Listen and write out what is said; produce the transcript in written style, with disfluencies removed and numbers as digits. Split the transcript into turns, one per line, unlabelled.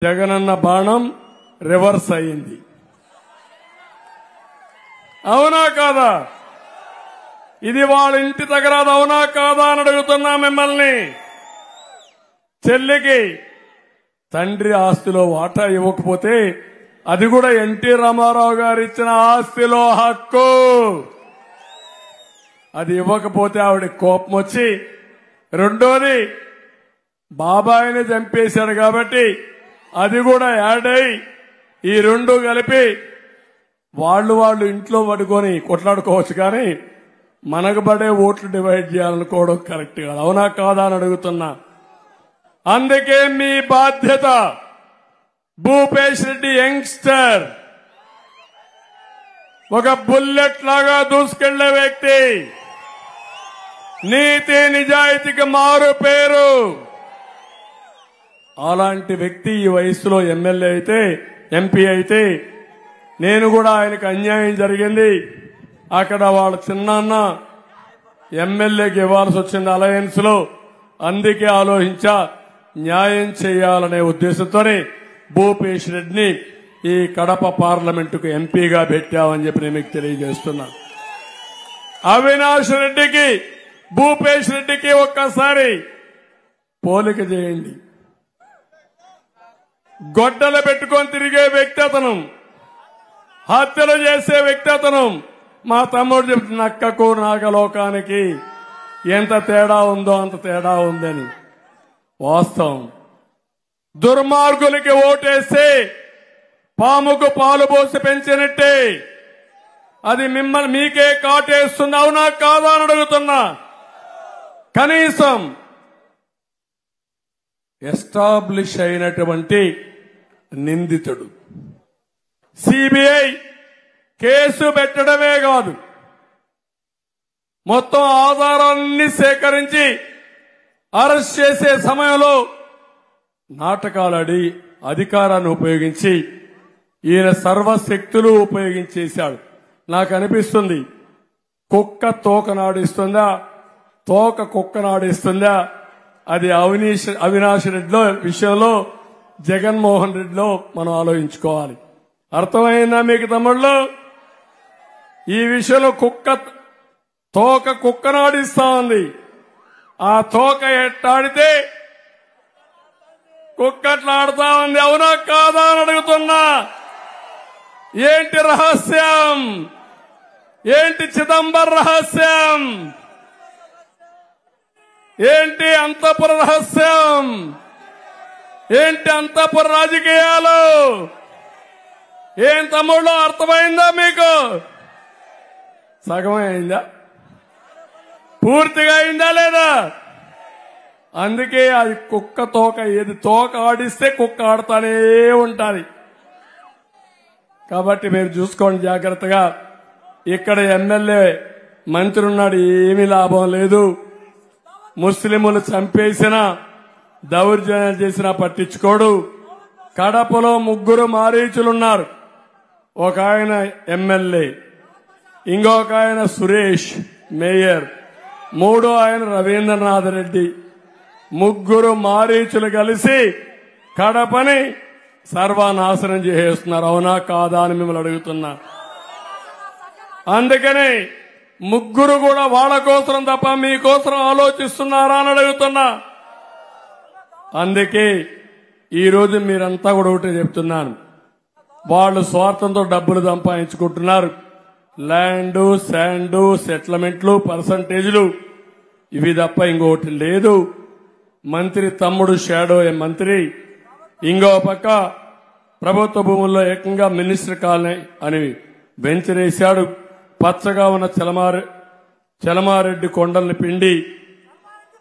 జగనన్న బాణం రివర్స్ అయింది. అవునా కాదా? ఇది వాళ్ళ ఇంటి దగ్గర అవునా కాదా అని అడుగుతున్నా మిమ్మల్ని. చెల్లికి తండ్రి ఆస్తిలో వాటా ఇవ్వకపోతే అది కూడా ఎన్టీ రామారావు గారు ఇచ్చిన ఆస్తిలో హక్కు. అది ఇవ్వకపోతే ఆవిడ కోపం వచ్చి, రెండోది బాబాయిని చంపేశాడు కాబట్టి అది కూడా యాడ్ అయి ఈ రెండు కలిపి వాళ్ళు ఇంట్లో పడుకొని కొట్లాడుకోవచ్చు, కానీ మనకు పడే ఓట్లు డివైడ్ చేయాలనుకోవడం కరెక్ట్ కాదు. అవునా కాదా అని అడుగుతున్నా. అందుకే మీ బాధ్యత. భూపేష్ రెడ్డి యంగ్స్టర్ ఒక బుల్లెట్ లాగా దూసుకెళ్లే వ్యక్తి, నీతి నిజాయితీకి మారు పేరు. అలాంటి వ్యక్తి ఈ వయసులో ఎమ్మెల్యే అయితే, ఎంపీ అయితే, నేను కూడా ఆయనకు అన్యాయం జరిగింది. అక్కడ వాళ్ళ చిన్నాన్న ఎమ్మెల్యేకి ఇవ్వాల్సి వచ్చింది అలయన్స్ లో. అందుకే ఆలోచించా, న్యాయం చేయాలనే ఉద్దేశంతోనే భూపేష్ రెడ్డిని ఈ కడప పార్లమెంటుకు ఎంపీగా పెట్టామని చెప్పి నేను మీకు తెలియజేస్తున్నా. అవినాష్ రెడ్డికి భూపేష్ రెడ్డికి ఒక్కసారి పోలిక చేయండి. గొడ్డలు పెట్టుకొని తిరిగే వ్యక్తి అతను, హత్యలు చేసే వ్యక్తి అతను. మా తమ్ముడు చెప్తున్న నక్కకు నాగలోకానికి ఎంత తేడా ఉందో అంత తేడా ఉందని. వాస్తవం. దుర్మార్గులకి ఓటేస్తే పాముకు పాలు పోసి పెంచినట్టే అది మిమ్మల్ని మీకే కాటేస్తుంది. అవునా కాదా అని అడుగుతున్నా. కనీసం ఎస్టాబ్లిష్ అయినటువంటి నిందితుడు సిబిఐ కేసు పెట్టడమే కాదు, మొత్తం ఆధారాలన్నీ సేకరించి అరెస్ట్ చేసే సమయంలో నాటకాలాడి అధికారాన్ని ఉపయోగించి ఈయన సర్వశక్తులు ఉపయోగించేశాడు. నాకు అనిపిస్తుంది, కుక్క తోక నాడిస్తుందా, తోక కుక్క నాడిస్తుందా? అది అవినాష్ రెడ్డిలో విషయంలో, జగన్మోహన్ రెడ్డిలో మనం ఆలోచించుకోవాలి. అర్థమైందా మీకు తమ్ముళ్ళు? ఈ విషయంలో తోక కుక్క నాడిస్తా ఉంది. ఆ తోక ఎట్టాడితే కుక్కట్లాడుతా ఉంది. అవునా కాదా అని అడుగుతున్నా. ఏంటి రహస్యం? ఏంటి చిదంబరం రహస్యం? ఏంటి అంతఃపుర రహస్యం? ఏంటి అంతఃపుర రాజకీయాలు? ఏం తమ్ముళ్ళు, అర్థమైందా మీకు? సగమే అయిందా? పూర్తిగా అయిందా లేదా? అందుకే అది కుక్క తోక. ఏది తోక ఆడిస్తే కుక్క ఆడుతానే ఉండాలి. కాబట్టి మీరు చూసుకోండి జాగ్రత్తగా. ఇక్కడ ఎమ్మెల్యే మంత్రి ఉన్నాడు, ఏమీ లాభం లేదు. ముస్లింలు చంపేసినా, దౌర్జన్యం చేసినా పట్టించుకోడు. కడపలో 3 మారీచులున్నారు. ఒక ఆయన ఎమ్మెల్యే, ఇంకొక ఆయన సురేష్ మేయర్, 3వ ఆయన రవీంద్రనాథ్ రెడ్డి. 3 మారీచులు కలిసి కడపని సర్వనాశనం చేసేస్తున్నారు. అవునా కాదా అని మిమ్మల్ని అడుగుతున్నా. అందుకని 3 కూడా వాళ్ళ కోసం తప్ప మీకోసం ఆలోచిస్తున్నారా అని అడుగుతున్నా. అందుకే ఈరోజు మీరంతా కూడా ఒకటే చెప్తున్నాను, వాళ్ళు స్వార్థంతో డబ్బులు సంపాదించుకుంటున్నారు. ల్యాండ్, శాండ్, సెటిల్మెంట్లు, పర్సంటేజ్లు, ఇవి తప్ప ఇంకొకటి లేదు. మంత్రి తమ్ముడు షాడో మంత్రి, ఇంకో పక్క ప్రభుత్వ భూముల్లో ఏకంగా మినిస్టర్ కాలనీ అని వెంచరేశాడు. పచ్చగా ఉన్న చలమారెడ్డి కొండల్ని పిండి